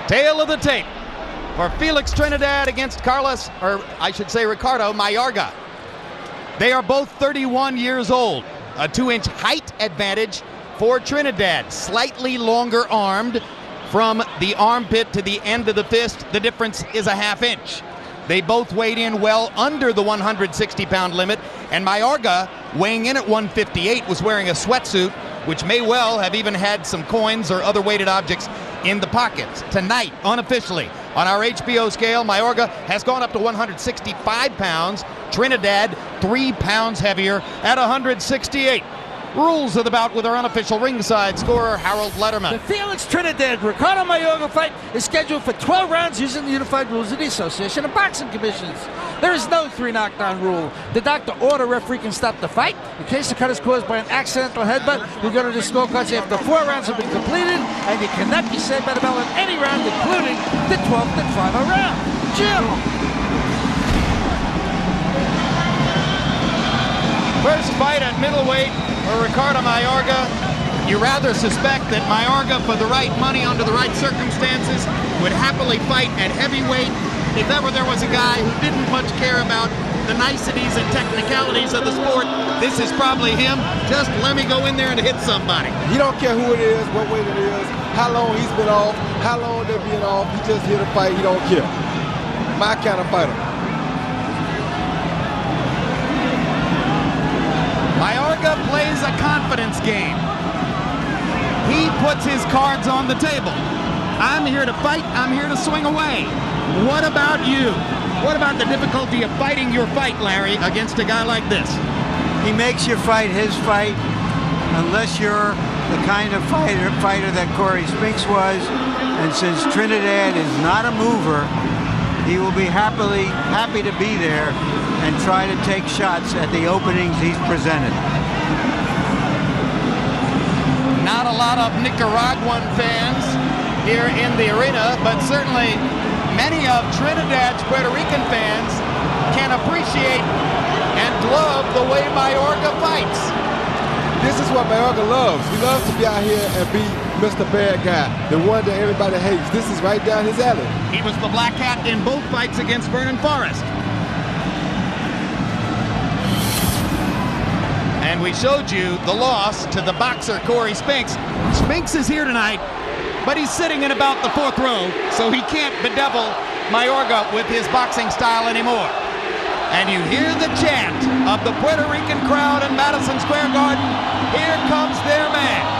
Tail of the tape for Felix Trinidad against Ricardo Mayorga. They are both 31 years old. A 2-inch height advantage for Trinidad. Slightly longer armed from the armpit to the end of the fist. The difference is a ½ inch. They both weighed in well under the 160-pound limit, and Mayorga, weighing in at 158, was wearing a sweatsuit, which may well have even had some coins or other weighted objects in the pockets. Tonight, unofficially, on our HBO scale, Mayorga has gone up to 165 pounds. Trinidad, 3 pounds heavier at 168. Rules of the bout with our unofficial ringside scorer, Harold Letterman. The Felix Trinidad Ricardo Mayorga fight is scheduled for 12 rounds using the unified rules of the Association of Boxing Commissions. There is no 3 knockdown rule. The doctor or the referee can stop the fight. In case the cut is caused by an accidental headbutt, you go to the scorecards after 4 rounds have been completed, and you cannot be saved by the bell in any round, including the 12th and final round. Jim! First fight at middleweight for Ricardo Mayorga. You rather suspect that Mayorga, for the right money under the right circumstances, would happily fight at heavyweight. If ever there was a guy who didn't much care about the niceties and technicalities of the sport, this is probably him. Just let me go in there and hit somebody. He don't care who it is, what weight it is, how long he's been off, how long they're being off. He just here to fight. He don't care. My kind of fighter. Mayorga plays a confidence game. He puts his cards on the table. I'm here to fight. I'm here to swing away. What about you? What about the difficulty of fighting your fight, Larry, against a guy like this? He makes your fight his fight, unless you're the kind of fighter that Corey Spinks was. And since Trinidad is not a mover, he will be happy to be there and try to take shots at the openings he's presented. Not a lot of Nicaraguan fans here in the arena, but certainly many of Trinidad's Puerto Rican fans can appreciate and love the way Mayorga fights. This is what Mayorga loves. He loves to be out here and be Mr. Bad Guy, the one that everybody hates. This is right down his alley. He was the black hat in both fights against Vernon Forrest. And we showed you the loss to the boxer Corey Spinks. Spinks is here tonight, but he's sitting in about the 4th row, so he can't bedevil Mayorga with his boxing style anymore. And you hear the chant of the Puerto Rican crowd in Madison Square Garden. Here comes their man.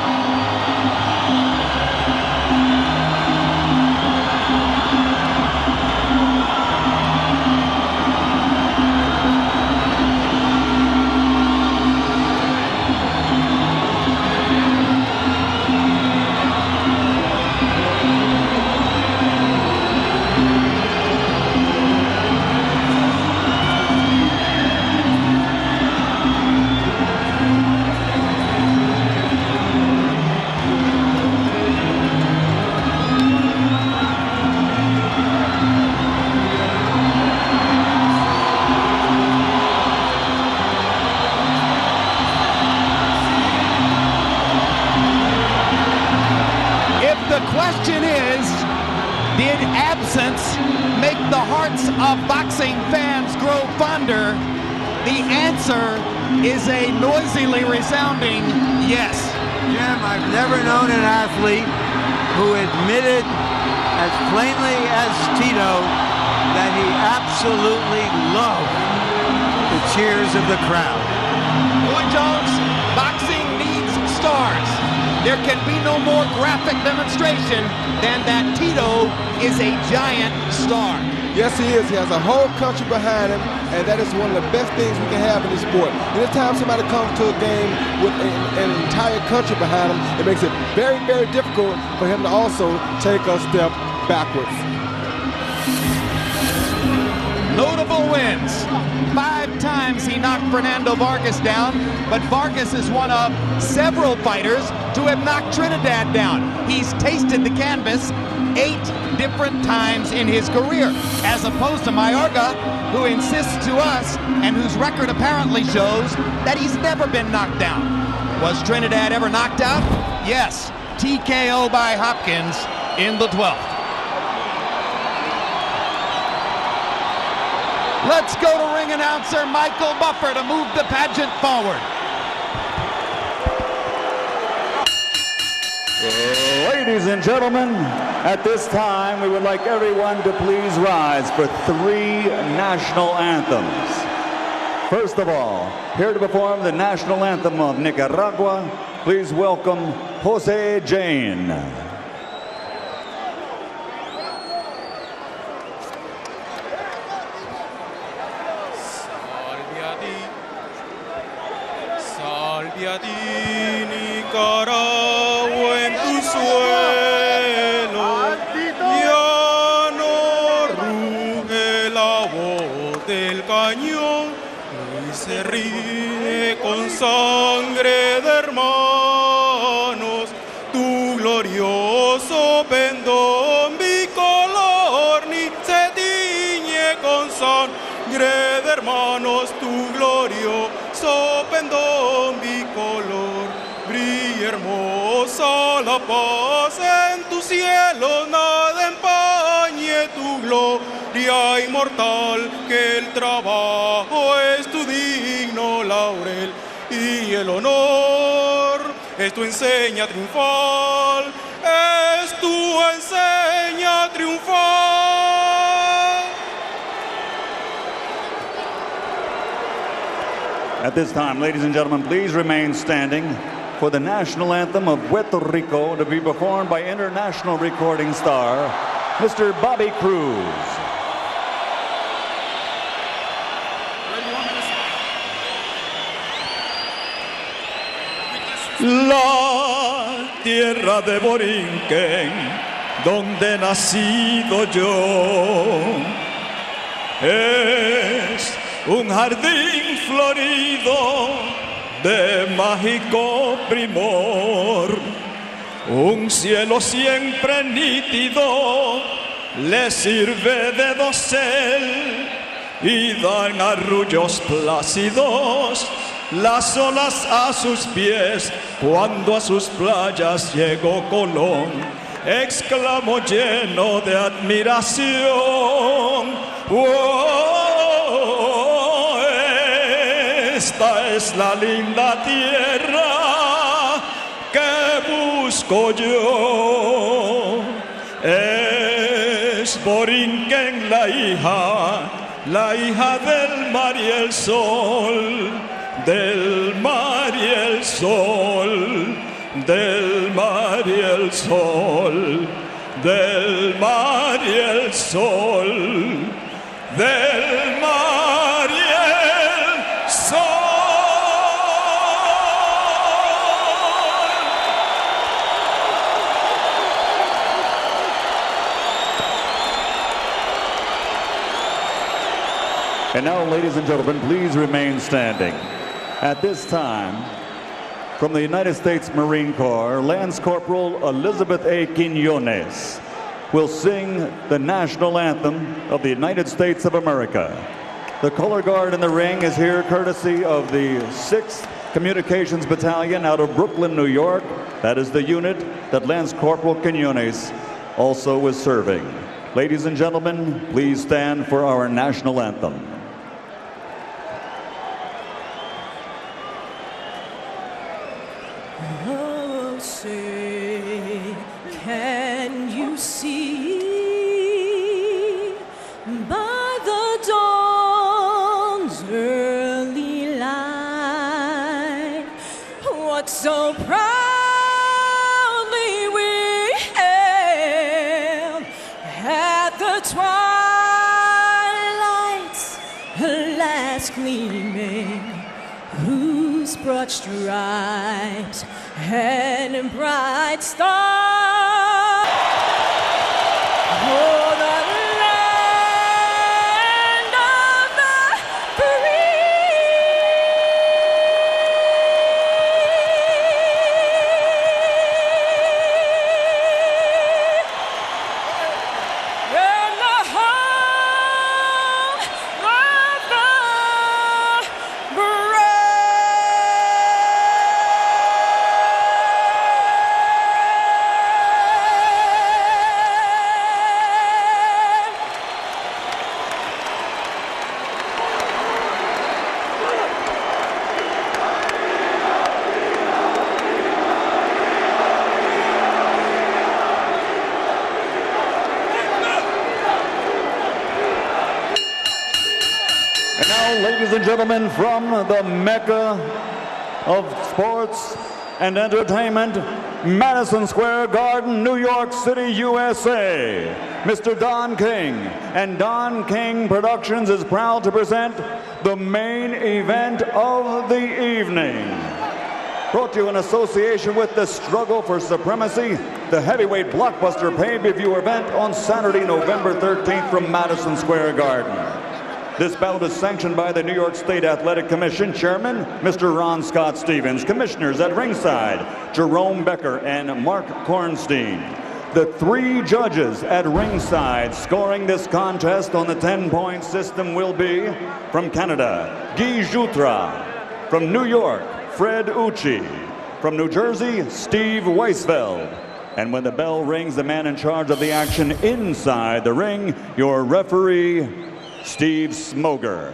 The question is, did absence make the hearts of boxing fans grow fonder? The answer is a noisily resounding yes. Jim, I've never known an athlete who admitted as plainly as Tito that he absolutely loved the cheers of the crowd. Boy Jones, boxing needs stars. There can be no more graphic demonstration than that Tito is a giant star. Yes, he is. He has a whole country behind him, and that is one of the best things we can have in this sport. Anytime somebody comes to a game with an entire country behind him, it makes it very, very difficult for him to also take a step backwards. Notable wins. 5 times he knocked Fernando Vargas down, but Vargas is one of several fighters to have knocked Trinidad down. He's tasted the canvas 8 different times in his career, as opposed to Mayorga, who insists to us and whose record apparently shows that he's never been knocked down. Was Trinidad ever knocked out? Yes, TKO by Hopkins in the 12th. Let's go to ring announcer Michael Buffer to move the pageant forward. Ladies and gentlemen, at this time we would like everyone to please rise for 3 national anthems. First of all, here to perform the national anthem of Nicaragua, please welcome Jose Jane. Salve a ti, Nicaragua, en tu suelo, ya no ruge la voz del cañón, ni se ríe con sangre de hermanos, tu glorioso pendón bicolor, ni se tiñe con sangre de hermanos, tu glorioso pendón bicolor. Brilla hermosa la paz en tu cielo, nada empañe tu gloria inmortal, que el trabajo es tu digno laurel y el honor es tu enseña triunfal, es tu enseña triunfal. At this time, ladies and gentlemen, please remain standing for the national anthem of Puerto Rico to be performed by international recording star, Mr. Bobby Cruz. La tierra de Borinquen, donde he nacido yo, es un jardín florido de mágico primor, un cielo siempre nítido le sirve de dosel y dan arrullos plácidos las olas a sus pies. Cuando a sus playas llegó Colón, exclamó lleno de admiración: ¡oh! Esta es la linda tierra que busco yo. Es Borinquen la hija del mar y el sol, del mar y el sol, del mar y el sol, del mar y el sol, del mar y el sol. And now, ladies and gentlemen, please remain standing. At this time, from the United States Marine Corps, Lance Corporal Elizabeth A. Quiñones will sing the national anthem of the United States of America. The color guard in the ring is here courtesy of the 6th Communications Battalion out of Brooklyn, New York. That is the unit that Lance Corporal Quiñones also is serving. Ladies and gentlemen, please stand for our national anthem. Oh, say, can you see by the dawn's early light what so proudly we hailed at the twilight's last gleaming, whose broad stripes and bright stars, oh, the land of the free, and the home of the brave. Ladies and gentlemen, from the Mecca of sports and entertainment, Madison Square Garden, New York City, USA, Mr. Don King. And Don King Productions is proud to present the main event of the evening. Brought to you in association with the Struggle for Supremacy, the heavyweight blockbuster pay-per-view event on Saturday, November 13th from Madison Square Garden. This bout is sanctioned by the New York State Athletic Commission Chairman, Mr. Ron Scott Stevens. Commissioners at ringside, Jerome Becker and Mark Kornstein. The 3 judges at ringside scoring this contest on the 10-point system will be from Canada, Guy Jutra. From New York, Fred Ucci. From New Jersey, Steve Weisfeld. And when the bell rings, the man in charge of the action inside the ring, your referee, Steve Smoger.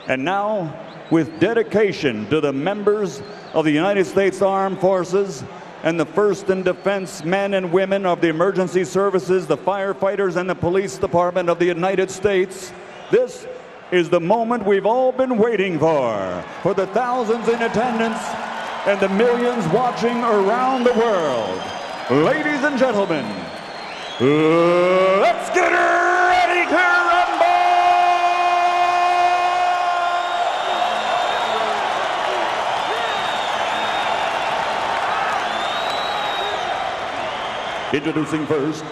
And now, with dedication to the members of the United States Armed Forces and the First and Defense men and women of the emergency services, the firefighters, and the police department of the United States, this is the moment we've all been waiting for the thousands in attendance and the millions watching around the world. Ladies and gentlemen, let's get ready to rumble! Introducing first,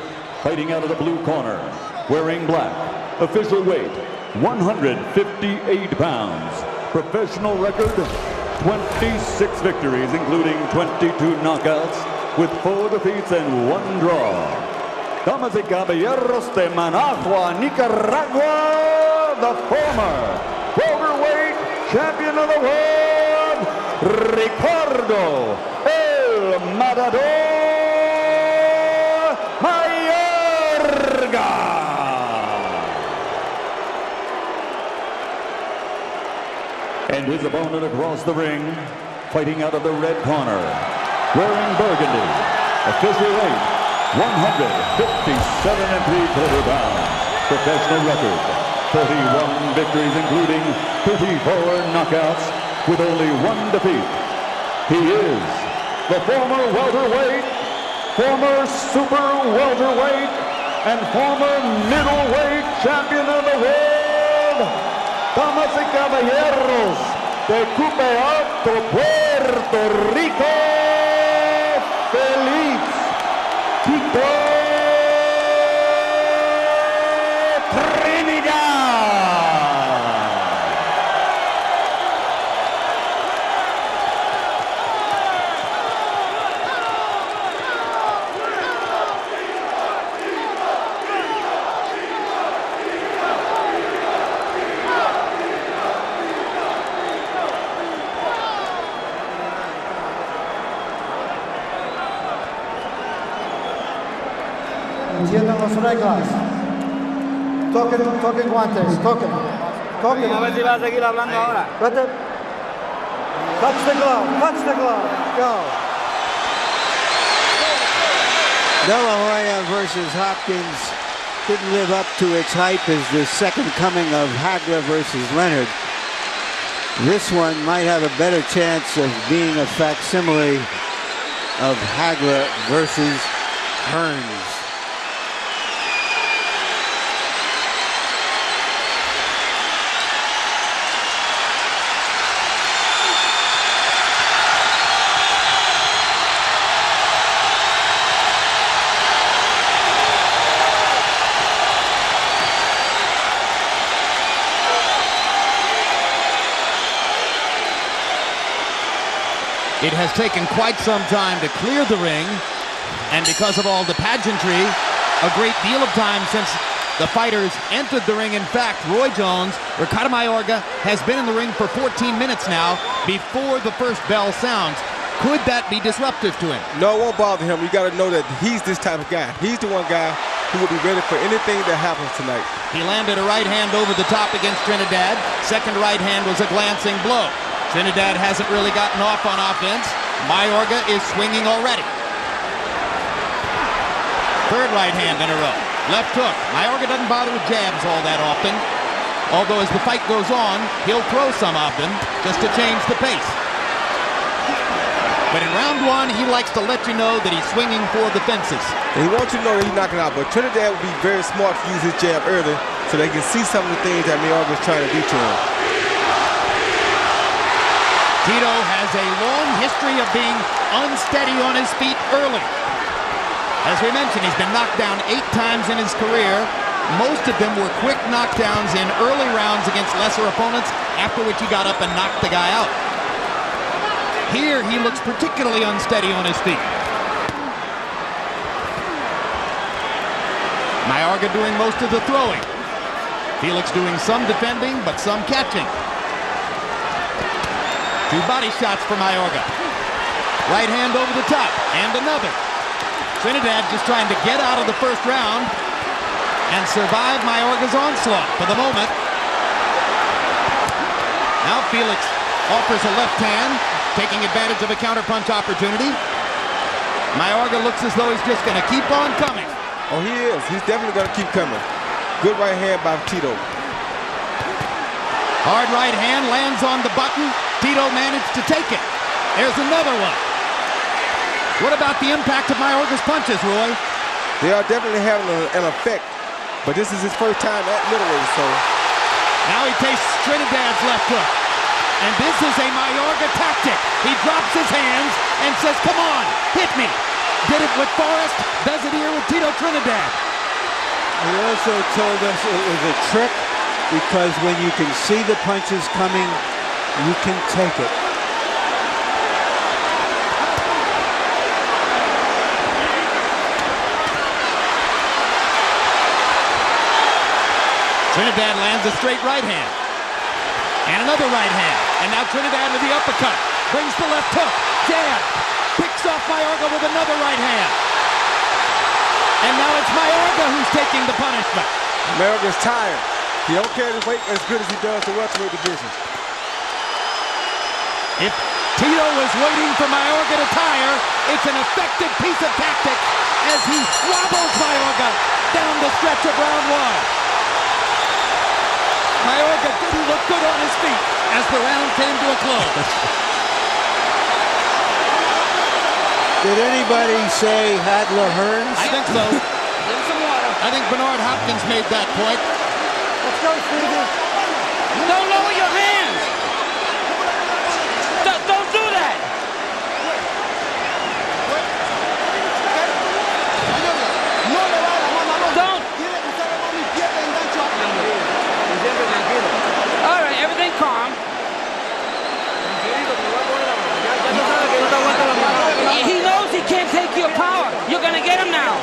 fighting out of the blue corner, wearing black, official weight, 158 pounds, professional record, 26 victories, including 22 knockouts, with 4 defeats and 1 draw. Damas y caballeros de Managua, Nicaragua, the former welterweight champion of the world, Ricardo El Matador Mayorga. And his opponent across the ring, fighting out of the red corner, wearing burgundy, official weight, 157 3/4 pounds, professional record, 31 victories, including 34 knockouts, with only 1 defeat. He is the former welterweight, former super welterweight, and former middleweight champion of the world, damas y caballeros, de Cupe Alto, Puerto Rico, Feliz Tito Trinidad. Entiendan las reglas. Toquen guantes, toquen. A ver si va a seguir hablando ahora. Touch the glove, go. De La Hoya versus Hopkins didn't live up to its hype as the second coming of Hagler versus Leonard. This one might have a better chance of being a facsimile of Hagler versus Hearns. It has taken quite some time to clear the ring, and because of all the pageantry, a great deal of time since the fighters entered the ring. In fact, Roy Jones, Ricardo Mayorga, has been in the ring for 14 minutes now before the first bell sounds. Could that be disruptive to him? No, it won't bother him. You got to know that he's this type of guy. He's the one guy who will be ready for anything that happens tonight. He landed a right hand over the top against Trinidad. Second right hand was a glancing blow. Trinidad hasn't really gotten off on offense. Mayorga is swinging already. Third right hand in a row. Left hook. Mayorga doesn't bother with jabs all that often. Although as the fight goes on, he'll throw some of them just to change the pace. But in round one, he likes to let you know that he's swinging for the fences. And he wants you to know that he's knocking out. But Trinidad would be very smart to use his jab early so they can see some of the things that Mayorga is trying to do to him. Tito has a long history of being unsteady on his feet early. As we mentioned, he's been knocked down 8 times in his career. Most of them were quick knockdowns in early rounds against lesser opponents, after which he got up and knocked the guy out. Here, he looks particularly unsteady on his feet. Mayorga doing most of the throwing. Felix doing some defending, but some catching. 2 body shots for Mayorga. Right hand over the top, and another. Trinidad just trying to get out of the first round and survive Mayorga's onslaught for the moment. Now Felix offers a left hand, taking advantage of a counterpunch opportunity. Mayorga looks as though he's just going to keep on coming. Oh, he is. He's definitely going to keep coming. Good right hand by Tito. Hard right hand lands on the button. Tito managed to take it. There's another one. What about the impact of Mayorga's punches, Roy? They are definitely having an effect, but this is his first time at middleweight, so. Now he tastes Trinidad's left hook. And this is a Mayorga tactic. He drops his hands and says, come on, hit me. Did it with Forrest, does it here with Tito Trinidad. He also told us it was a trick because when you can see the punches coming, you can take it. Trinidad lands a straight right hand. And another right hand. And now Trinidad with the uppercut. Brings the left hook. Jab. Picks off Mayorga with another right hand. And now it's Mayorga who's taking the punishment. Mayorga's tired. He don't carry the weight as good as he does the welterweight division. If Tito was waiting for Mayorga to tire, it's an effective piece of tactics as he wobbles Mayorga down the stretch of round one. Mayorga didn't look good on his feet as the round came to a close. Did anybody say Hadler Hearns? I think so. I think Bernard Hopkins made that point. Let's go, Stevie. Don't lower your hands. Don't do that. Don't. All right, everything calm. He knows he can't take your power. You're going to get him now.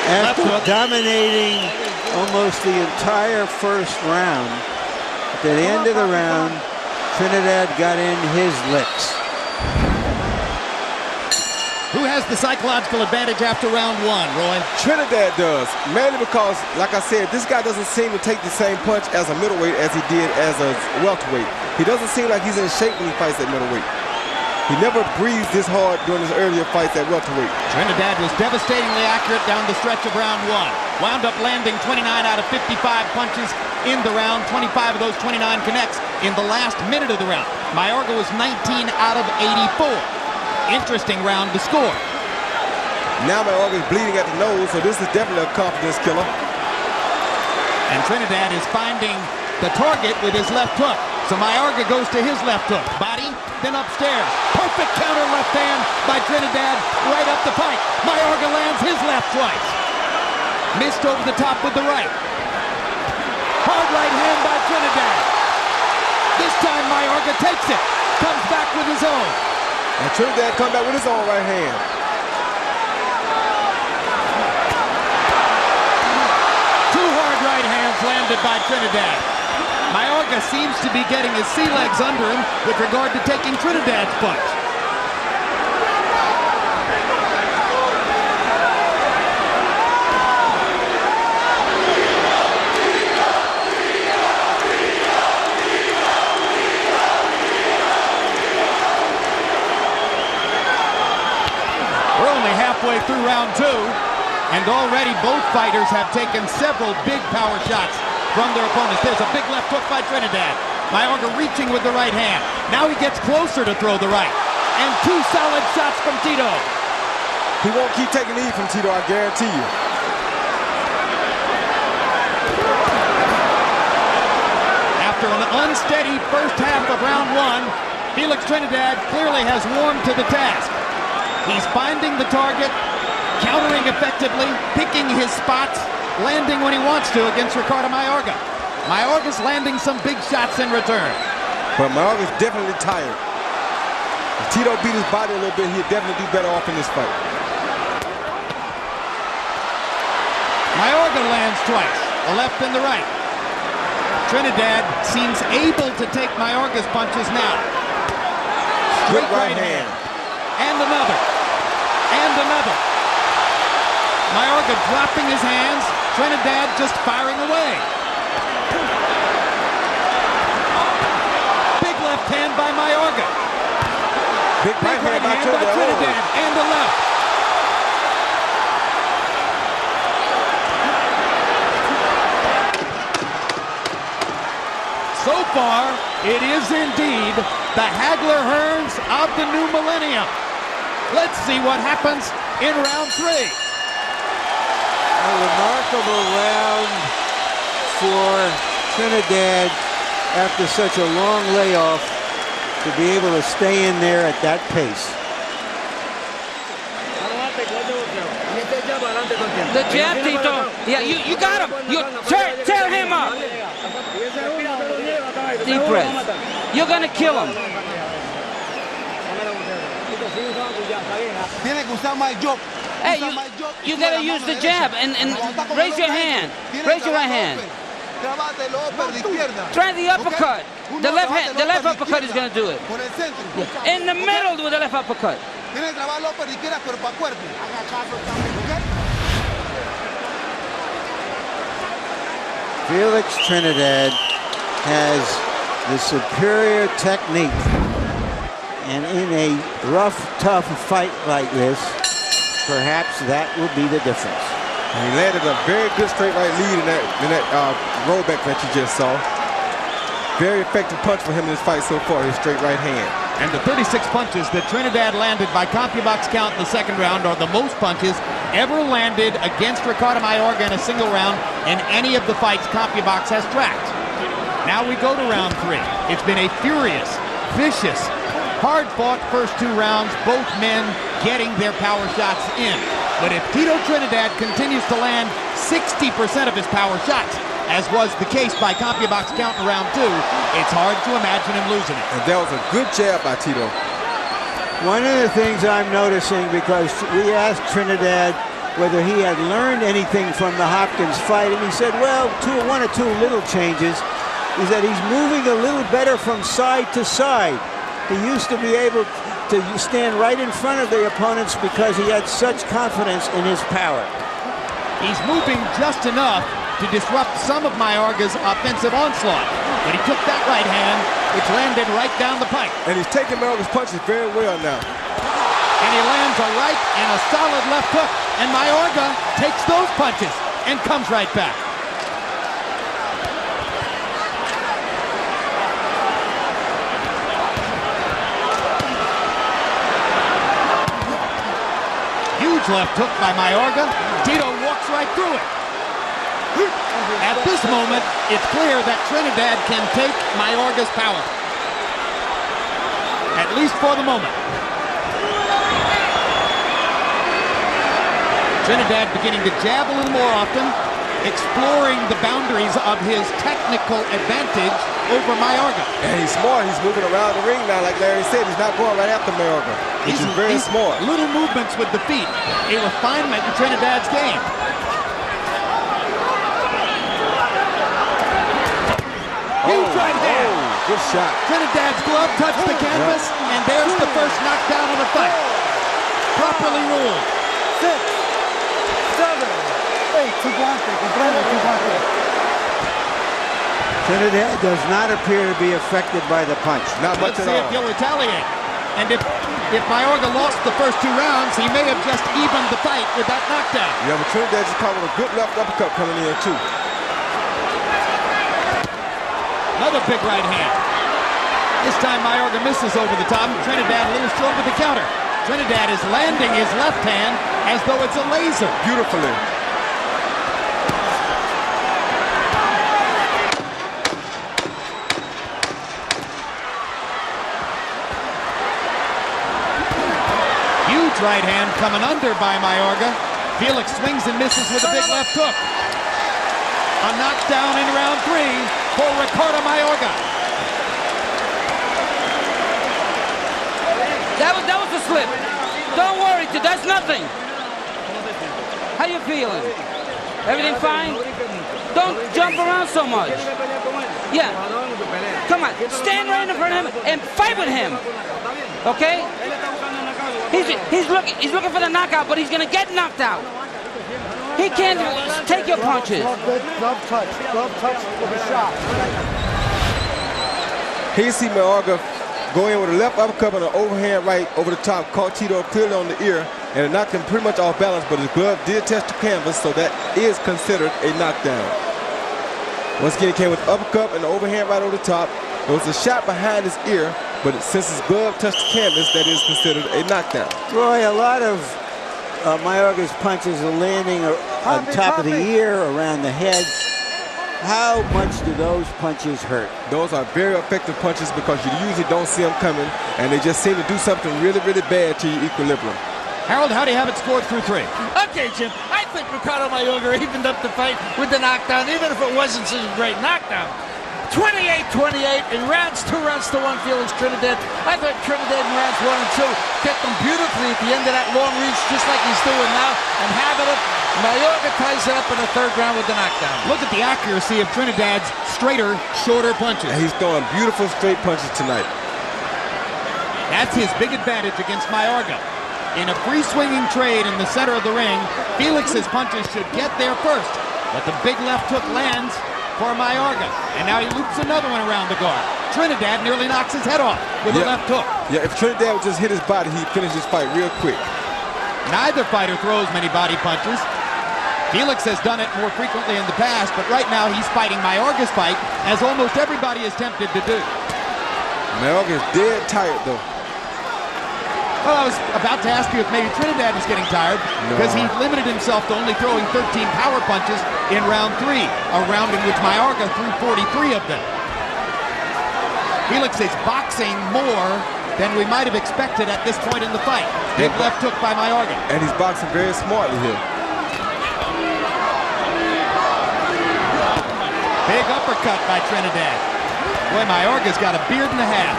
After dominating almost the entire first round, at the end of the round, Trinidad got in his licks. Who has the psychological advantage after round one, Roy? Trinidad does, mainly because, like I said, this guy doesn't seem to take the same punch as a middleweight as he did as a welterweight. He doesn't seem like he's in shape when he fights at middleweight. He never breathed this hard during his earlier fights at welterweight. Trinidad was devastatingly accurate down the stretch of round one. Wound up landing 29 out of 55 punches in the round. 25 of those 29 connects in the last minute of the round. Mayorga was 19 out of 84. Interesting round to score. Now Mayorga is bleeding at the nose, so this is definitely a confidence killer. And Trinidad is finding the target with his left hook. So Mayorga goes to his left hook. Body, then upstairs. Perfect counter left hand by Trinidad right up the pipe. Mayorga lands his left twice. Missed over the top with the right. Hard right hand by Trinidad. This time Mayorga takes it. Comes back with his own. And Trinidad come back with his own right hand. Two hard right hands landed by Trinidad. Mayorga seems to be getting his sea legs under him with regard to taking Trinidad's punch. We're only halfway through round two. And already both fighters have taken several big power shots from their opponents. There's a big left hook by Trinidad. Mayorga reaching with the right hand. Now he gets closer to throw the right. And two solid shots from Tito. He won't keep taking the heat from Tito, I guarantee you. After an unsteady first half of round one, Felix Trinidad clearly has warmed to the task. He's finding the target, countering effectively, picking his spots, landing when he wants to against Ricardo Mayorga. Mayorga's landing some big shots in return. But Mayorga's definitely tired. If Tito beat his body a little bit, he'd definitely do better off in this fight. Mayorga lands twice, the left and the right. Trinidad seems able to take Mayorga's punches now. Straight right hand. And another. And another. Mayorga dropping his hands. Trinidad just firing away. Big left hand by Mayorga. Big right hand by Trinidad. And the left. So far, it is indeed the Hagler-Hearns of the new millennium. Let's see what happens in round three. A remarkable round for Trinidad after such a long layoff to be able to stay in there at that pace. The jab, Tito. Yeah, you got him. You tear him up. Deep breath. You're going to kill him. Hey, you got to use the jab and raise your hand. Raise your right hand. Try the uppercut. The left uppercut is going to do it. In the middle with the left uppercut. Felix Trinidad has the superior technique, and in a rough, tough fight like this, perhaps that will be the difference. And he landed a very good straight right lead in that rollback that you just saw. Very effective punch for him in this fight so far, his straight right hand. And the 36 punches that Trinidad landed by CompuBox count in the second round are the most punches ever landed against Ricardo Mayorga in a single round in any of the fights CompuBox has tracked. Now we go to round three. It's been a furious, vicious, hard-fought first two rounds, both men getting their power shots in. But if Tito Trinidad continues to land 60% of his power shots, as was the case by CompuBox count in round two, it's hard to imagine him losing it. And that was a good jab by Tito. One of the things I'm noticing, because we asked Trinidad whether he had learned anything from the Hopkins fight, and he said, well, one or two little changes, is that he's moving a little better from side to side. He used to be able to stand right in front of the opponents because he had such confidence in his power. He's moving just enough to disrupt some of Mayorga's offensive onslaught. But he took that right hand, which landed right down the pipe. And he's taking Mayorga's punches very well now. And he lands a right and a solid left hook. And Mayorga takes those punches and comes right back. Huge left hook by Mayorga. Tito walks right through it. At this moment, it's clear that Trinidad can take Mayorga's power. At least for the moment. Trinidad beginning to jab a little more often, exploring the boundaries of his technical advantage over Mayorga. And he's smart. He's moving around the ring now, like Larry said. He's not going right after Mayorga, which is very smart. Little movements with the feet, a refinement in Trinidad's game. Huge right hand. Good shot. Trinidad's glove touched the canvas, and there's the first knockdown of the fight. Properly ruled. 6, 7, 8, two guantes, comprende, two guantes. Trinidad does not appear to be affected by the punch. Not much Let's at see all. if he'll retaliate. And if Mayorga lost the first 2 rounds, he may have just evened the fight with that knockdown. Yeah, but Trinidad just caught with a good left uppercut coming in, too. Another big right hand. This time Mayorga misses over the top. Trinidad a little short with the counter. Trinidad is landing his left hand as though it's a laser. Beautifully. Huge right hand coming under by Mayorga. Felix swings and misses with a big left hook. A knockdown in round 3 for Ricardo Mayorga. That was a slip. Don't worry, that's nothing. How you feeling? Everything fine? Don't jump around so much. Yeah. Come on, stand right in front of him and fight with him. Okay? He's looking for the knockout, but he's gonna get knocked out. He can't take your punches. Glove touch with a shot. Here you see Mayorga go in with a left uppercut and an overhand right over the top, caught Tito clearly on the ear, and it knocked him pretty much off balance, but his glove did touch the canvas, so that is considered a knockdown. Once again, he came with uppercut and an overhand right over the top. There was a shot behind his ear, but since his glove touched the canvas, that is considered a knockdown. Roy, a lot of Mayorga's punches are landing on top of the ear, around the head. How much do those punches hurt? Those are very effective punches because you usually don't see them coming, and they just seem to do something really, really bad to your equilibrium. Harold, how do you have it scored through 3? Okay, Jim. I think Ricardo Mayorga evened up the fight with the knockdown, even if it wasn't such a great knockdown. 28-28 in rounds 2 rounds to 1, Felix Trinidad. I thought Trinidad in rounds 1 and 2 kept them beautifully at the end of that long reach, just like he's doing now, and having it. Mayorga ties it up in the 3rd round with the knockdown. Look at the accuracy of Trinidad's straighter, shorter punches. And he's throwing beautiful straight punches tonight. That's his big advantage against Mayorga. In a free swinging trade in the center of the ring, Felix's punches should get there first, but the big left hook lands for Mayorga. And now he loops another one around the guard. Trinidad nearly knocks his head off with a left hook. Yeah, if Trinidad would just hit his body, he'd finish this fight real quick. Neither fighter throws many body punches. Felix has done it more frequently in the past, but right now he's fighting Mayorga's fight, as almost everybody is tempted to do. Mayorga is dead tired, though. Well, I was about to ask you if maybe Trinidad was getting tired, because he limited himself to only throwing 13 power punches in round 3, a round in which Mayorga threw 43 of them. Felix is boxing more than we might have expected at this point in the fight. Big left hook by Mayorga. And he's boxing very smartly here. Big uppercut by Trinidad. Boy, Mayorga's got a beard and a half.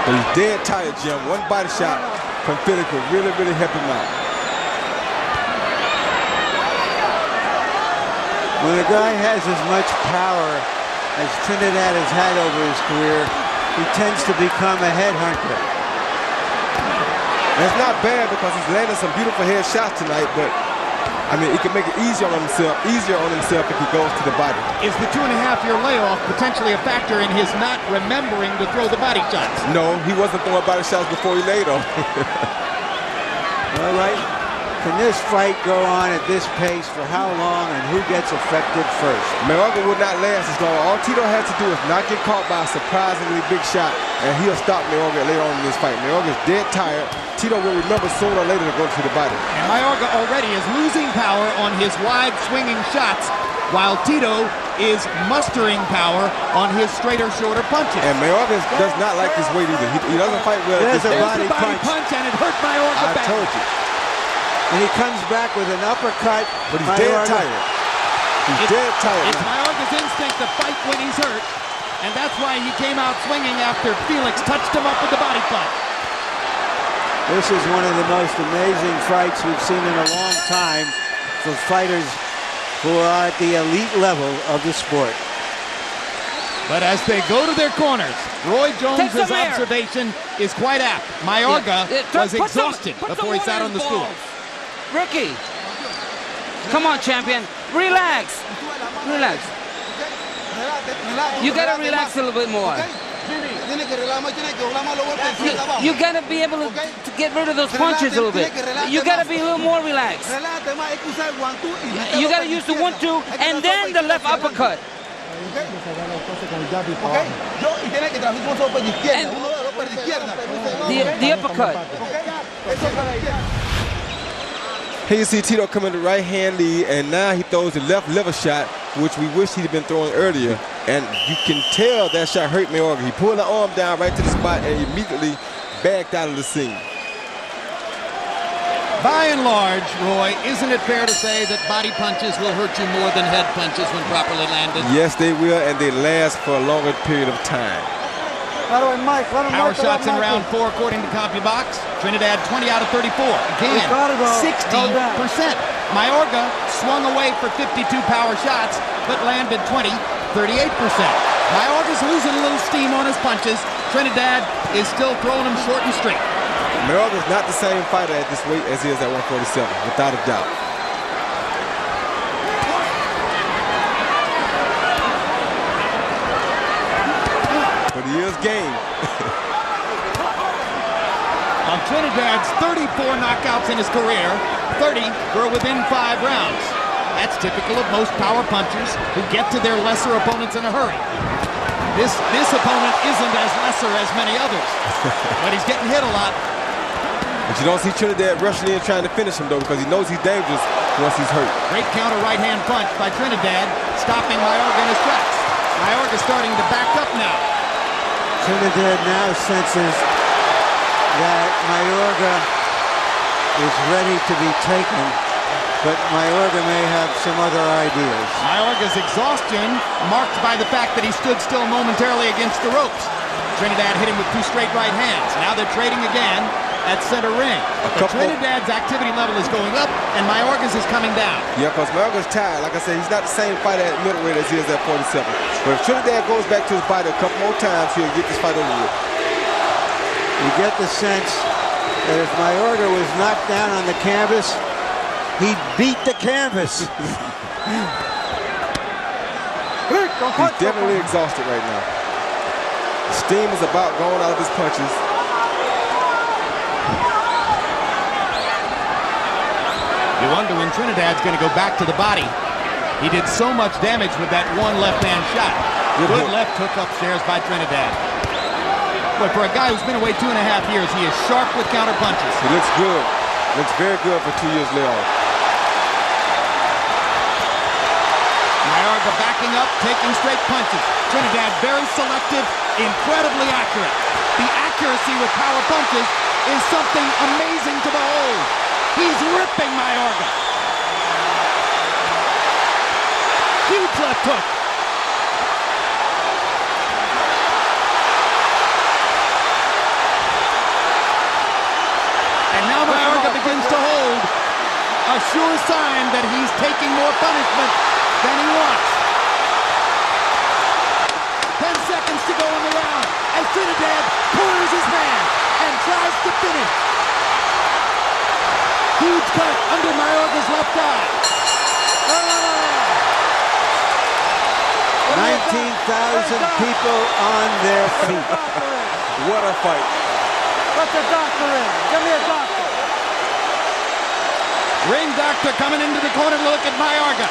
But he's dead tired, Jim. One body shot from Felix will really, really help him out. When a guy has as much power as Trinidad has had over his career, he tends to become a headhunter. That's not bad because he's landing some beautiful head shots tonight, but I mean, he can make it easier on himself if he goes to the body. Is the 2.5-year layoff potentially a factor in his not remembering to throw the body shots? No, he wasn't throwing body shots before he laid them. All right. Can this fight go on at this pace for how long, and who gets affected first? Mayorga would not last as long. All Tito has to do is not get caught by a surprisingly big shot, and he'll stop Mayorga later on in this fight. Mayorga's dead tired. Tito will remember sooner or later to go to the body. And Mayorga already is losing power on his wide swinging shots, while Tito is mustering power on his straighter, shorter punches. And Mayorga does not like his weight either. He doesn't fight well. There's a body punch, and it hurt Mayorga back. I told you. And he comes back with an uppercut. But he's dead tired. He's dead tired. It's Mayorga's instinct to fight when he's hurt, and that's why he came out swinging after Felix touched him up with the body punch. This is one of the most amazing fights we've seen in a long time for fighters who are at the elite level of the sport. But as they go to their corners, Roy Jones's observation is quite apt. Mayorga was exhausted before he sat on the stool. Ricky, come on, champion. Relax. Relax. You got to relax a little bit more. You got to be able to get rid of those punches a little bit. You got to be a little more relaxed. You got to use the 1-2 and then the left uppercut. And the uppercut. Here you see Tito come in the right hand lead, and now he throws the left liver shot, which we wish he'd been throwing earlier. And you can tell that shot hurt Mayorga. He pulled the arm down right to the spot and immediately backed out of the scene. By and large, Roy, isn't it fair to say that body punches will hurt you more than head punches when properly landed? Yes, they will, and they last for a longer period of time. Power shots in round 4 according to CompuBox. Trinidad 20 out of 34. Again, 60%. Mayorga swung away for 52 power shots, but landed 20, 38%. Mayorga's losing a little steam on his punches. Trinidad is still throwing him short and straight. Mayorga's not the same fighter at this weight as he is at 147, without a doubt. But he is game. On Trinidad's 34 knockouts in his career, 30 were within 5 rounds. That's typical of most power punchers who get to their lesser opponents in a hurry. This opponent isn't as lesser as many others, but he's getting hit a lot. But you don't see Trinidad rushing in trying to finish him, though, because he knows he's dangerous once he's hurt. Great counter right-hand punch by Trinidad, stopping Mayorga in his tracks. Mayorga starting to back up now. Trinidad now senses that Mayorga is ready to be taken, but Mayorga may have some other ideas. Mayorga's exhaustion marked by the fact that he stood still momentarily against the ropes. Trinidad hit him with 2 straight right hands. Now they're trading again at center ring. Trinidad's activity level is going up, and Mayorga's is coming down. Yeah, because Mayorga's tired. Like I said, he's not the same fighter at middleweight as he is at 47. But if Trinidad goes back to his fighter a couple more times, he'll get this fight over with. You get the sense that if Mayorga was knocked down on the canvas, he'd beat the canvas. He's definitely exhausted right now. Steam is about going out of his punches. You wonder when Trinidad's going to go back to the body. He did so much damage with that one left-hand shot. Good left hook upstairs by Trinidad. But for a guy who's been away 2.5 years, he is sharp with counter punches. He looks good. Looks very good for 2 years layoff. Mayorga backing up, taking straight punches. Trinidad very selective, incredibly accurate. The accuracy with power punches is something amazing to behold. He's ripping Mayorga. Huge left hook. And now Mayorga begins to hold, a sure sign that he's taking more punishment than he wants. 10 seconds to go in the round as Trinidad corners his man and tries to finish. Huge cut under Mayorga's left eye. 19,000 people on their feet. What a fight. Let the doctor in. Give me a doctor. Ring doctor coming into the corner to look at Mayorga.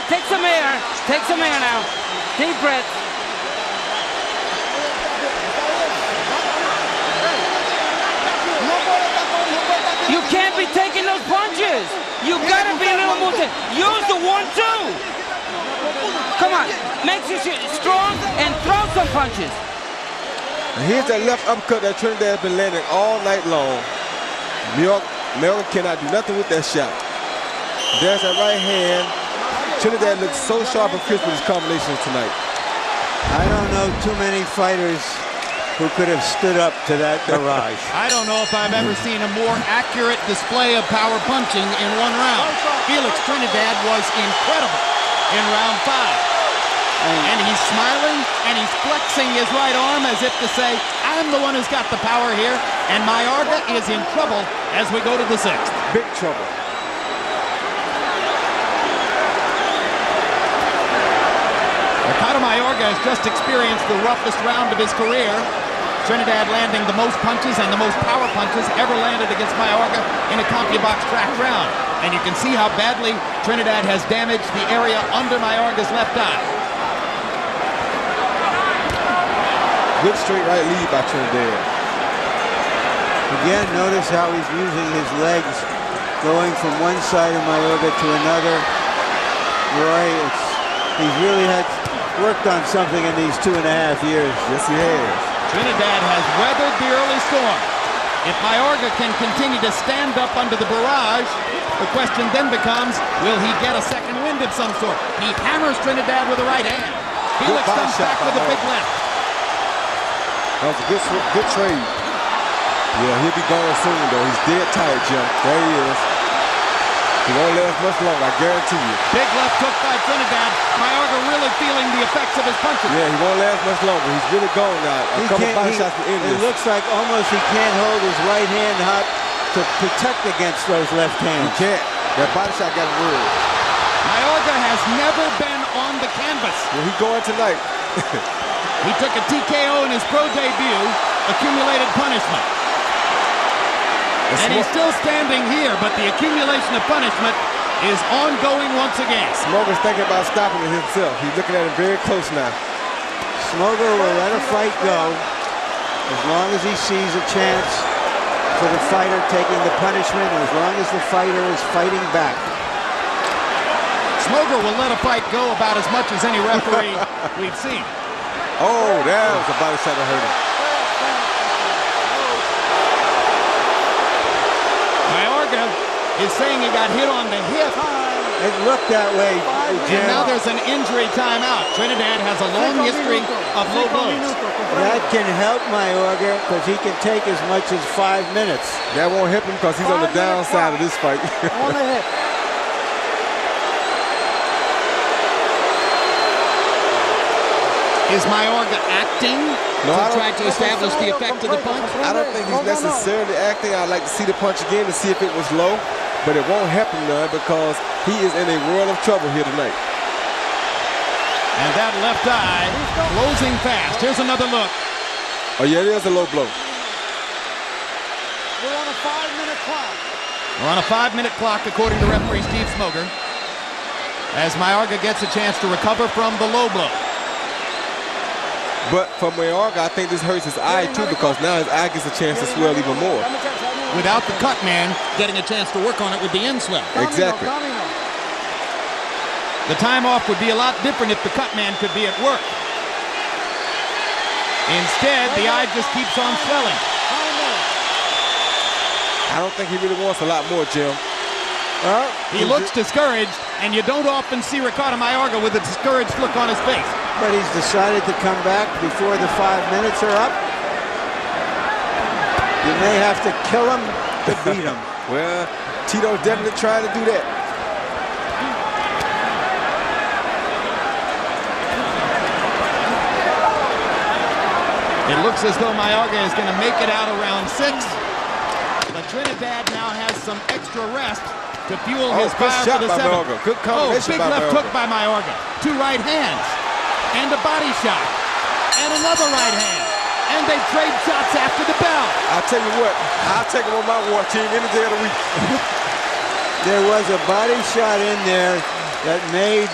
Take some air. Take some air now. Deep breath. You can't be taking those punches. You gotta be a little more. Use the 1-2. Come on, makes you strong and throw some punches. And here's that left uppercut that Trinidad has been landing all night long. Mayorga cannot do nothing with that shot. There's that right hand. Trinidad looks so sharp and crisp with his combinations tonight. I don't know too many fighters who could have stood up to that barrage. I don't know if I've ever seen a more accurate display of power punching in one round. Felix Trinidad was incredible in round 5. And he's smiling and he's flexing his right arm as if to say, I'm the one who's got the power here. And Mayorga is in trouble as we go to the 6th. big trouble. Ricardo Mayorga has just experienced the roughest round of his career. Trinidad landing the most punches and the most power punches ever landed against Mayorga in a CompuBox track round. And you can see how badly Trinidad has damaged the area under Mayorga's left eye. Good straight right lead by Trinidad. Again, notice how he's using his legs, going from one side of Mayorga to another. Roy, he's really worked on something in these 2.5 years. Yes, he has. Trinidad has weathered the early storm. If Mayorga can continue to stand up under the barrage, the question then becomes, will he get a second wind of some sort? He hammers Trinidad with a right hand. Felix comes back with a big left. That was a good trade. Yeah, he'll be gone soon, though. He's dead tired, Jim. There he is. He won't last much longer, I guarantee you. Big left hook by Trinidad. Mayorga really feeling the effects of his punches. Yeah, he won't last much longer. He's really gone now. A couple body shots will end this. It looks like almost he can't hold his right hand hot to protect against those left hands. He can't. That body shot got him ruined. Mayorga has never been on the canvas. Well, he's going tonight. He took a TKO in his pro debut, accumulated punishment. And he's still standing here, but the accumulation of punishment is ongoing once again. Smoger's thinking about stopping it himself. He's looking at him very close now. Smoger will let a fight go as long as he sees a chance for the fighter taking the punishment, and as long as the fighter is fighting back. Smoger will let a fight go about as much as any referee we've seen. Oh, that was a body shot that hurt him. Mayorga is saying he got hit on the hip. It looked that way, Jim. And now there's an injury timeout. Trinidad has a long history of low blows. That can help Mayorga because he can take as much as 5 minutes. That won't help him because he's on the downside of this fight. On the hip. Is Mayorga acting to try to establish the effect of the punch? I don't think he's necessarily acting. I'd like to see the punch again to see if it was low, but it won't help him none because he is in a world of trouble here tonight. And that left eye closing fast. Here's another look. Oh, yeah, it is a low blow. We're on a 5-minute clock. We're on a 5-minute clock, according to referee Steve Smoger, as Mayorga gets a chance to recover from the low blow. But for Mayorga, I think this hurts his eye too because now his eye gets a chance to swell even more. Without the cut man getting a chance to work on it with the end swell. Exactly. The time off would be a lot different if the cut man could be at work. Instead, the eye just keeps on swelling. I don't think he really wants a lot more, Jim. He looks discouraged, and you don't often see Ricardo Mayorga with a discouraged look on his face. But he's decided to come back before the 5 minutes are up. You may have to kill him to beat him. Well, Tito's definitely trying to do that. It looks as though Mayorga is going to make it out around 6. But Trinidad now has some extra rest to fuel his fire for the 7th. Good combination big left hook by Mayorga. 2 right hands. And a body shot. And another right hand. And they trade shots after the bell. I'll tell you what, I'll take him on my war team any day of the week. There was a body shot in there that made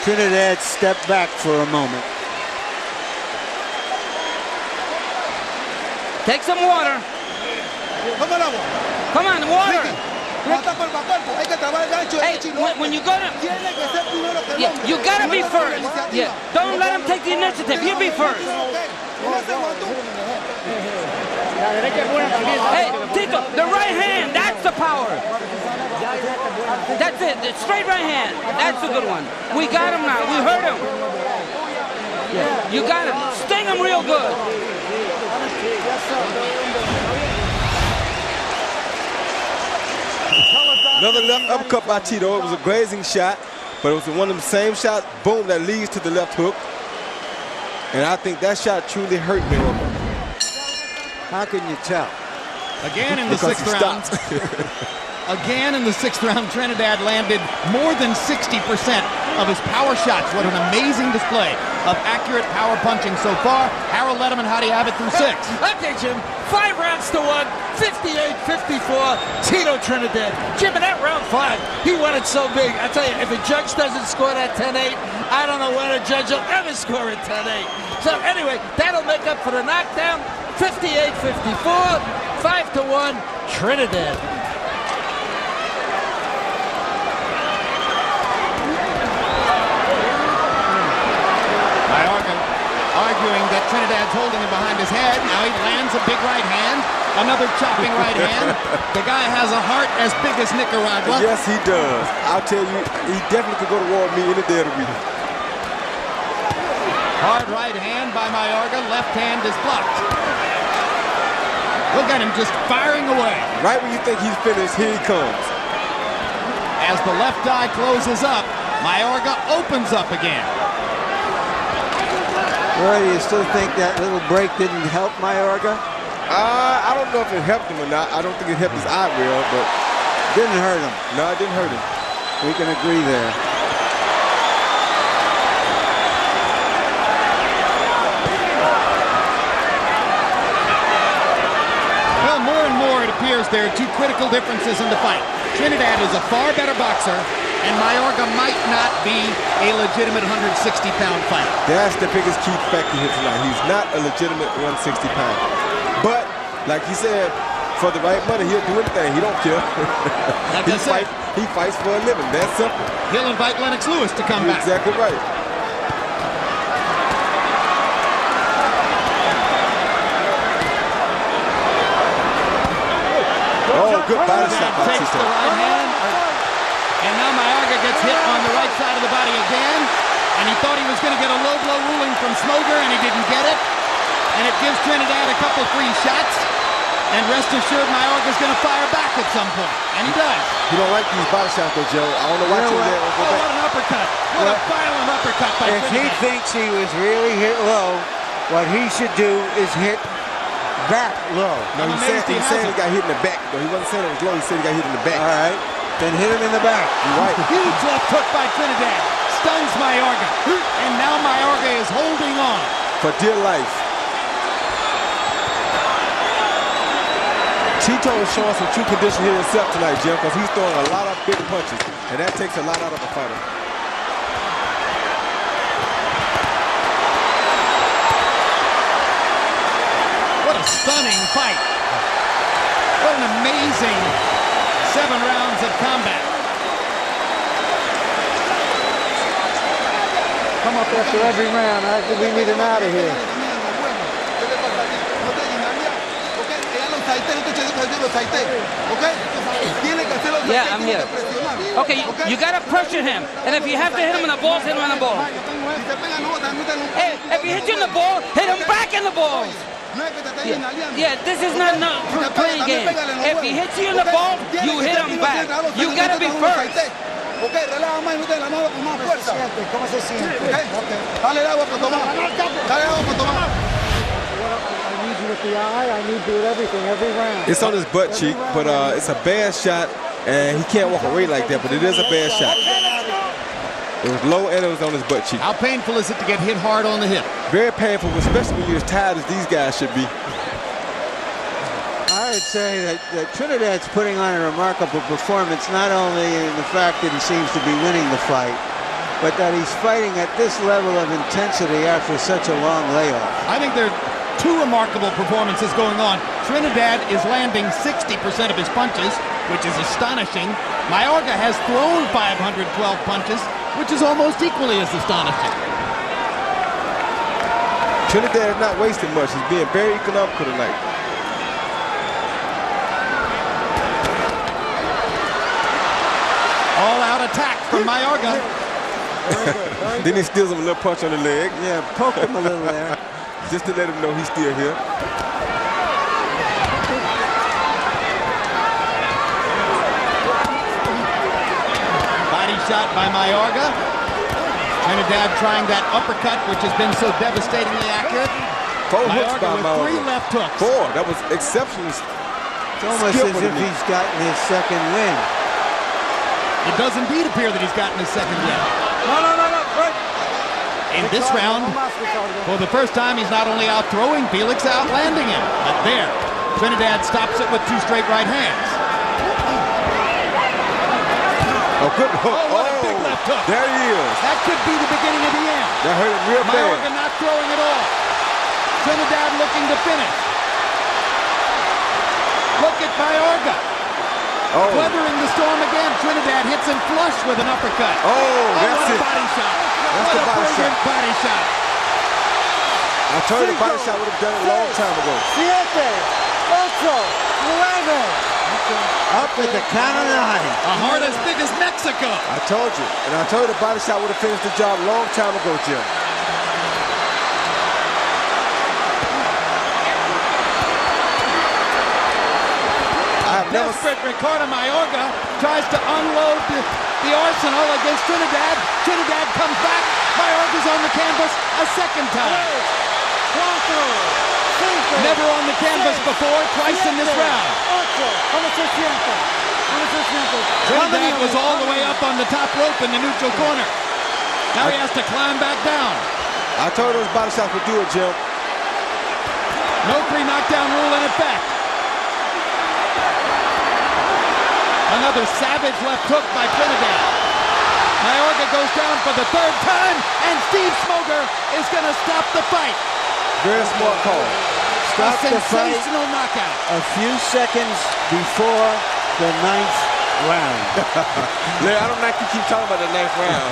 Trinidad step back for a moment. Take some water. Come on, water. Hey, when you go to... Yeah, you gotta be first. Yeah, don't let him take the initiative. You be first. Hey, Tito, the right hand, that's the power. That's it, the straight right hand. That's a good one. We got him now, we hurt him. Yeah, you got him. Sting him real good. Another left uppercut by Tito. It was a grazing shot, but it was one of the same shots, boom, that leads to the left hook. And I think that shot truly hurt me. How can you tell? Again in the 6th round. Again in the 6th round, Trinidad landed more than 60% of his power shots. What an amazing display of accurate power punching so far. Harold Letterman, how do you have it through 6? Okay, Jim. 5 rounds to 1, 58-54, Tito Trinidad. Jim, in that round 5, he won it so big. I tell you, if a judge doesn't score that 10-8, I don't know when a judge will ever score it 10-8. So anyway, that'll make up for the knockdown. 58-54, 5-1, Trinidad. Mayorga arguing that Trinidad's holding him behind his head. Now he lands a big right hand, another chopping right hand. The guy has a heart as big as Nicaragua. Yes, he does. I'll tell you, he definitely could go to war with me any day of the week. Hard right hand by Mayorga. Left hand is blocked. Look at him just firing away. Right when you think he's finished, here he comes. As the left eye closes up, Mayorga opens up again. Well, do you still think that little break didn't help Mayorga? I don't know if it helped him or not. I don't think it helped his eye well, but Didn't hurt him. no, it didn't hurt him. We can agree there. Well, more and more it appears there are two critical differences in the fight. Trinidad is a far better boxer, and Mayorga might not be a legitimate 160-pound fighter. That's the biggest key factor here tonight. He's not a legitimate 160-pound. But, like he said, for the right money, he'll do anything. He don't care. Like I said, he fights for a living. That's simple. he'll invite Lennox Lewis to come You're back. exactly right. Oh, good body shot by Takes Tito. the right hand. And now Mayorga gets hit on the right side of the body again. And he thought he was going to get a low blow ruling from Smoger, and he didn't get it. And it gives Trinidad a couple free shots. And rest assured, Mayorga's going to fire back at some point. And he does. You don't like these body shots, though, Joe. I don't know why You know you what? there. Oh, what an uppercut. What a violent uppercut by If he Trinidad. thinks he was really hit low, what he should do is hit back low. No, I'm he said amazed he he hasn't. got hit in the back, though. He wasn't saying it was low. He said he got hit in the back. All right, then hit him in the back. You're right. Huge left hook by Trinidad. Stuns Mayorga. And now Mayorga is holding on. For dear life. Tito is showing some true condition here himself tonight, Jim, because he's throwing a lot of big punches, and that takes a lot out of a fighter. What a stunning fight. What an amazing 7 rounds of combat. Come up after every round. I think we need him out of here. Yeah, I'm here. Okay, you gotta pressure him. And if you have to hit him in the balls, hit him in the balls. Hey, if he hits you in the ball, hit him back in the balls. Yeah, this is not playing game. If he hits you in the ball, you hit him back. You gotta be first. ¿Cómo se siente? Dale el agua para tomar. Dale el agua para tomar. I need you with the eye. I need you with everything, every round. It's on his butt cheek, but it's a bad shot, and he can't walk away like that, but it is a bad shot. It was low, and it was on his butt cheek. How painful is it to get hit hard on the hip? Very painful, especially when you're as tired as these guys should be. I would say that Trinidad's putting on a remarkable performance, not only in the fact that he seems to be winning the fight, but that he's fighting at this level of intensity after such a long layoff. I think there are two remarkable performances going on. Trinidad is landing 60% of his punches, which is astonishing. Mayorga has thrown 512 punches, which is almost equally as astonishing. Trinidad is not wasting much. He's being very economical tonight. All-out attack from Mayorga. Then he steals him a little punch on the leg. Yeah, poke him a little there. Just to let him know he's still here. Body shot by Mayorga. Trinidad trying that uppercut, which has been so devastatingly accurate. 4 hooks Mayorga by with Mayorga. 3 left hooks. 4. That was exceptional. almost as if he's gotten his second win. It does indeed appear that he's gotten his second win. No. Right. In this round, for the first time, he's not only out-throwing Felix, outlanding him. But there, Trinidad stops it with 2 straight right hands. Oh, good hook. Oh, what a big left hook. There he is. That could be the beginning of the end. That hurt him real bad. Mayorga not throwing it off. Trinidad looking to finish. Look at Mayorga. Oh. Weathering the storm again. Trinidad hits him flush with an uppercut. Oh, that's what it. a body shot. That's what the a body brilliant shot. body shot. I told you the body shot would have done it a long time ago. 7, 8, 9. Up at the count of 9. A heart as big as Mexico. I told you. And I told you the body shot would have finished the job a long time ago, Jim. Desperate Ricardo Mayorga tries to unload the arsenal against Trinidad. Trinidad comes back. Mayorga's on the canvas a second time. Never on the canvas before, twice in this round. Trinidad was all the way up on the top rope in the neutral corner. Now he has to climb back down. I told you those body shots would do it, Jim. No 3 knockdown rule in effect. Another savage left hook by Trinidad. Mayorga goes down for the 3rd time, and Steve Smoger is going to stop the fight. Very smart call. Stop the fight. Sensational knockout. A few seconds before the 9th round. Larry, I don't like you keep talking about the 9th round.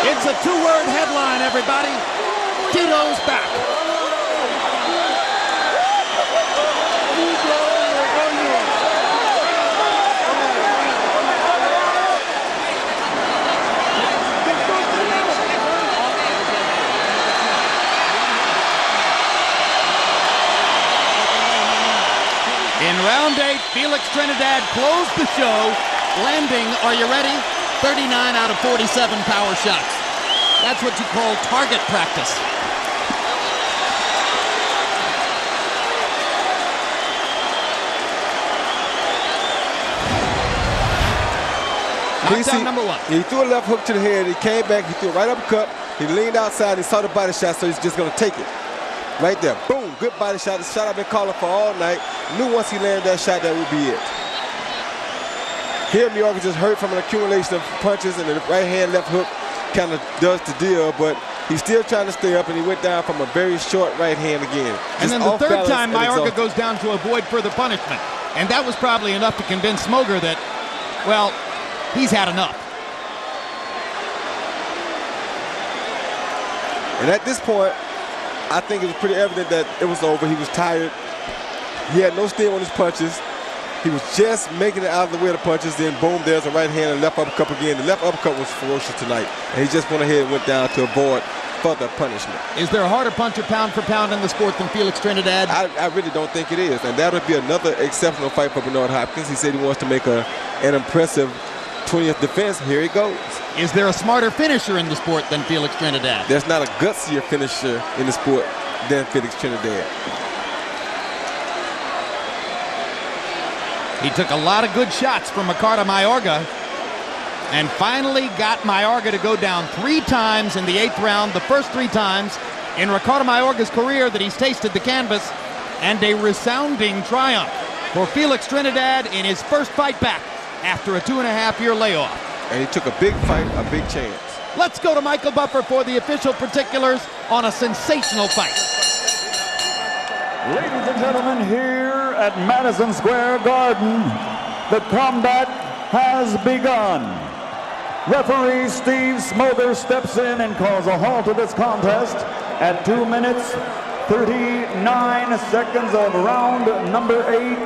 It's a 2-word headline, everybody. Tito's back. In round 8, Felix Trinidad closed the show, landing, are you ready? 39 out of 47 power shots. That's what you call target practice. Knockdown number 1. He threw a left hook to the head. He came back. He threw a right uppercut. He leaned outside. He saw the body shot, so he's just going to take it. Right there. Boom. Good body shot. The shot I've been calling for all night. Knew once he landed that shot, that would be it. Here, Mayorga just hurt from an accumulation of punches, and the right hand, left hook kind of does the deal, but he's still trying to stay up, and he went down from a very short right hand again. And then the 3rd time, Mayorga goes down to avoid further punishment. And that was probably enough to convince Smoger that, well, he's had enough. And at this point, I think it was pretty evident that it was over. He was tired. He had no steam on his punches. He was just making it out of the way of the punches. Then, boom, there's a right hand and left uppercut again. The left uppercut was ferocious tonight. And he just went ahead and went down to avoid further punishment. Is there a harder puncher pound for pound in the sport than Felix Trinidad? I really don't think it is. And that would be another exceptional fight for Bernard Hopkins. He said he wants to make an impressive 20th defense. Here he goes. Is there a smarter finisher in the sport than Felix Trinidad? There's not a gutsier finisher in the sport than Felix Trinidad. He took a lot of good shots from Ricardo Mayorga and finally got Mayorga to go down 3 times in the 8th round, the first 3 times in Ricardo Mayorga's career that he's tasted the canvas, and a resounding triumph for Felix Trinidad in his first fight back after a 2.5-year layoff. And he took a big fight, a big chance. Let's go to Michael Buffer for the official particulars on a sensational fight. Ladies and gentlemen, here at Madison Square Garden, the combat has begun. Referee Steve Smoger steps in and calls a halt to this contest at 2 minutes, 39 seconds of round number 8.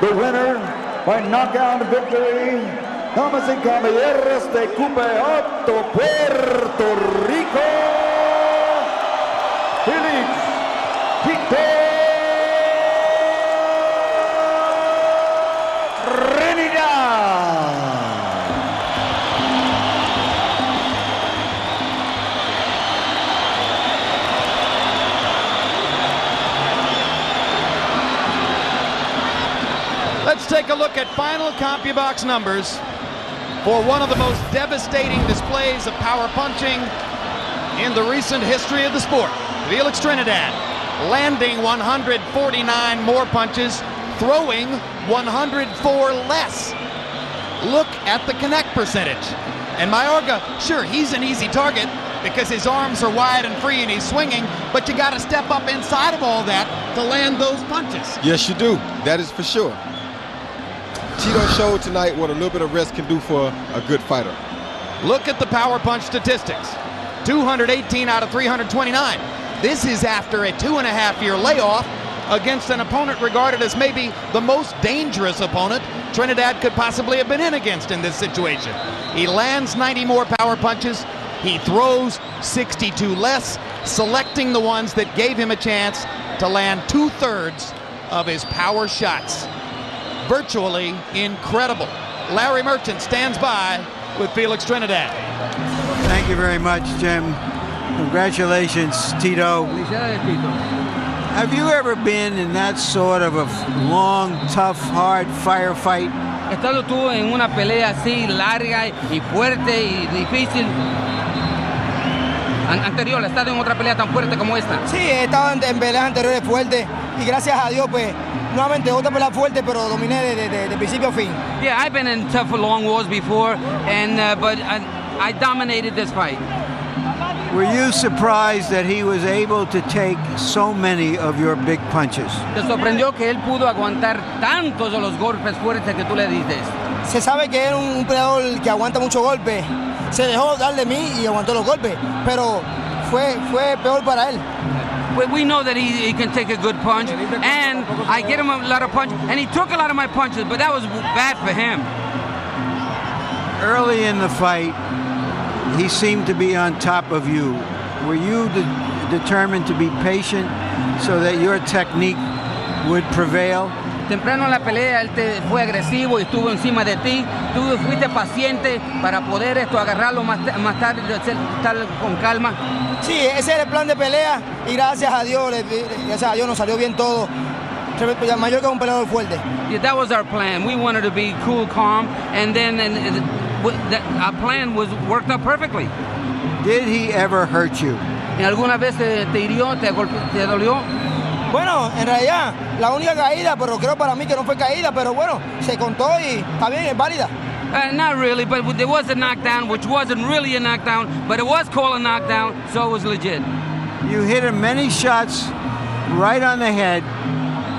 The winner by knockout victory, damas y caballeros de Cupeato, Puerto Rico, Felix Tito take a look at final CompuBox numbers for one of the most devastating displays of power punching in the recent history of the sport. Felix Trinidad landing 149 more punches, throwing 104 less. Look at the connect percentage. And Mayorga, sure, he's an easy target because his arms are wide and free and he's swinging, but you got to step up inside of all that to land those punches. Yes, you do. That is for sure. Tito showed tonight what a little bit of rest can do for a good fighter. Look at the power punch statistics. 218 out of 329. This is after a 2.5-year layoff against an opponent regarded as maybe the most dangerous opponent Trinidad could possibly have been in against in this situation. He lands 90 more power punches. He throws 62 less, selecting the ones that gave him a chance to land 2/3 of his power shots. Virtually incredible. Larry Merchant stands by with Felix Trinidad. Thank you very much, Jim. Congratulations, Tito. Have you ever been in that sort of a long, tough, hard firefight? ¿He estado tú en una pelea así larga y fuerte y difícil? Anterior, ¿has estado en otra pelea tan fuerte como esta? Sí, he estado en peleas anteriores fuertes y gracias a Dios, pues, nuevamente otra pelea fuerte, pero dominé de principio a fin. Yeah, I've been in tough long wars before, but I dominated this fight. Were you surprised that he was able to take so many of your big punches? ¿Te sorprendió que él pudo aguantar tantos de los golpes fuertes que tú le diste? Se sabe que era un peleador que aguanta muchos golpes. Se dejó dar de mí y aguantó los golpes, pero fue peor para él. We know that he can take a good punch, and I get him a lot of punches, and he took a lot of my punches, but that was bad for him. Early in the fight, he seemed to be on top of you. Were you determined to be patient so that your technique would prevail? Temprano en la pelea él fue agresivo y estuvo encima de ti. Tú fuiste paciente para poder agarrarlo más tarde y estar con calma. Sí, ese era el plan de pelea y gracias a Dios nos salió bien todo. Mayorga es un peleador fuerte. Yeah, that was our plan. We wanted to be cool, calm, and then our plan worked out perfectly. Did he ever hurt you? ¿Alguna vez te hirió, te dolió? Bueno, en realidad, la única caída, pero creo para mí que no fue caída, pero bueno, se contó y está bien, es válida. Not really, but there was a knockdown, which wasn't really a knockdown, but it was called a knockdown, so it was legit. You hit him many shots right on the head,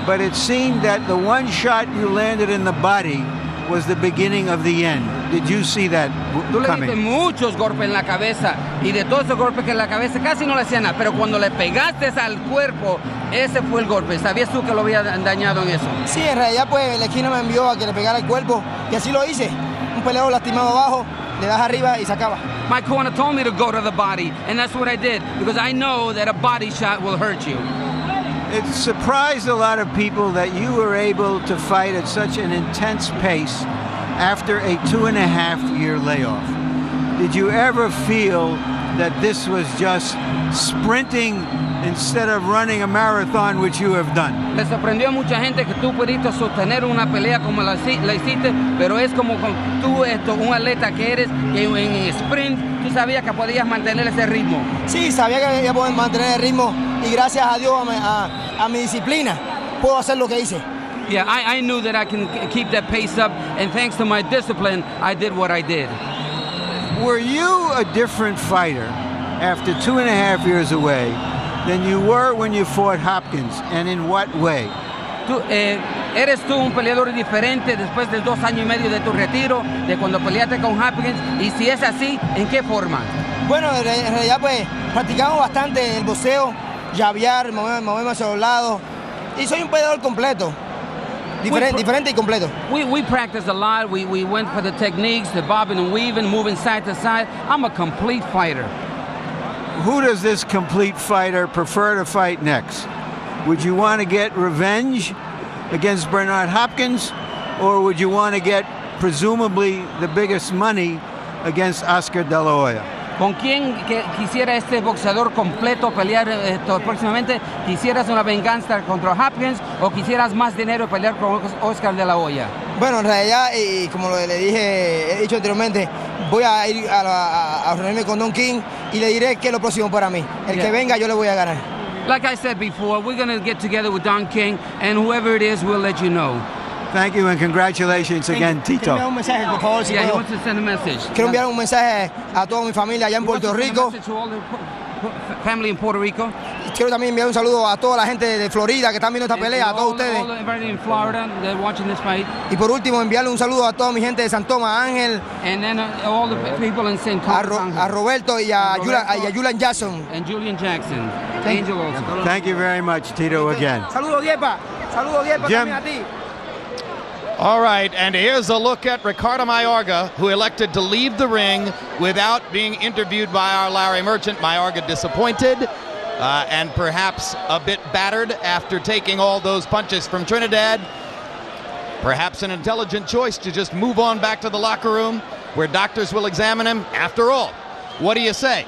but it seemed that the one shot you landed in the body was the beginning of the end. Did you see that Tú le coming? diste muchos golpes en la cabeza y de todos esos golpes que en la cabeza casi no le hacían nada, pero cuando le pegaste al cuerpo, ese fue el golpe. ¿Sabías tú que lo había dañado en eso? Sí, en realidad pues la esquina me envió a que le pegara el cuerpo y así lo hice. Un peleador lastimado abajo, le das arriba y se acaba. My corner told me to go to the body, and that's what I did, because I know that a body shot will hurt you. It surprised a lot of people that you were able to fight at such an intense pace after a 2.5-year layoff. Did you ever feel that this was just sprinting instead of running a marathon, which you have done? Le sorprendió a mucha gente que tú pudiste sostener una pelea como la hiciste, pero es como tú, un atleta que eres, que en sprint tú sabías que podías mantener ese ritmo. Sí, sabía que iba a poder mantener el ritmo y gracias a Dios, a mi disciplina, puedo hacer lo que hice. Yeah, I knew that I can keep that pace up, and thanks to my discipline, I did what I did. Were you a different fighter after 2.5 years away than you were when you fought Hopkins, and in what way? ¿Eres tú un peleador diferente después de 2 años y medio de tu retiro, de cuando peleaste con Hopkins? Y si es así, ¿en qué forma? Bueno, en realidad pues practicamos bastante el boxeo, llavear, moverme hacia los lados y soy un peleador completo. Diferente y completo. We practiced a lot. We went for the techniques, the bobbing and weaving, moving side to side. I'm a complete fighter. Who does this complete fighter prefer to fight next? Would you want to get revenge against Bernard Hopkins, or would you want to get presumably the biggest money against Oscar De La Hoya? ¿Con quién quisiera este boxeador completo pelear próximamente? ¿Quisieras una venganza contra Hopkins o quisieras más dinero pelear con Oscar De La Hoya? Bueno, en realidad, y como le dije, he dicho anteriormente, voy a ir a reunirme con Don King y le diré qué es lo próximo para mí. El que venga, yo le voy a ganar. Like I said before, we're going to get together with Don King, and whoever it is, we'll let you know. Thank you and congratulations again, Tito. Quiero enviar un mensaje, por favor, si Yeah, he puedo. wants to send a message. Quiero enviar un mensaje a toda mi familia allá en He wants Puerto to send a Rico. message to all the family in Puerto Rico. Quiero también enviar un saludo a toda la gente de Florida que están viendo esta pelea, a todos ustedes. Everybody in Florida, they're watching this fight. Y por último, enviarle un saludo a toda mi gente de San Tomás, Ángel, And then all the people in St. Thomas. a Roberto y a Julian Jackson. And Julian Jackson. Angel also. Thank you very much, Tito, again. Saludos, Diepa. Saludos, Diepa, Jim. también a ti. All right, and here's a look at Ricardo Mayorga, who elected to leave the ring without being interviewed by our Larry Merchant. Mayorga disappointed and perhaps a bit battered after taking all those punches from Trinidad. Perhaps an intelligent choice to just move on back to the locker room where doctors will examine him. After all, what do you say?